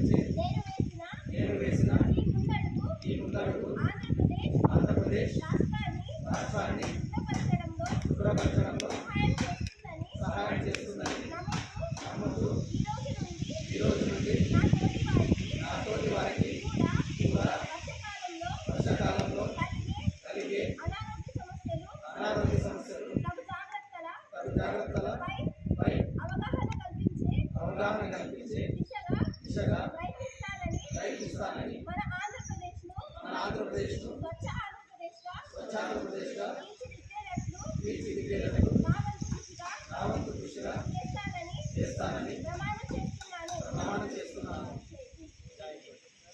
నేను వేసిన ఈ ముందడుగు ఆంధ్రప్రదేశ్ రాష్ట్రాన్ని శుభ్రపరచడంలో సహాయం చేస్తుందని నమ్ముతూ ఈ రోజు నుండి నా తోటి వారికి కూడా వర్షాకాలంలో కలిగే అనారోగ్య సమస్యలు తగు జాగ్రత్తలపై అవగాహన కల్పించే దిశగా ప్రయత్నిస్తానని మన ఆంధ్రప్రదేశ్ను స్వచ్ఛ ఆంధ్రప్రదేశ్గా తీర్చిదిద్దేటట్లు నా వంతు కృషిగా చేస్తానని ప్రమాణం చేస్తున్నాను.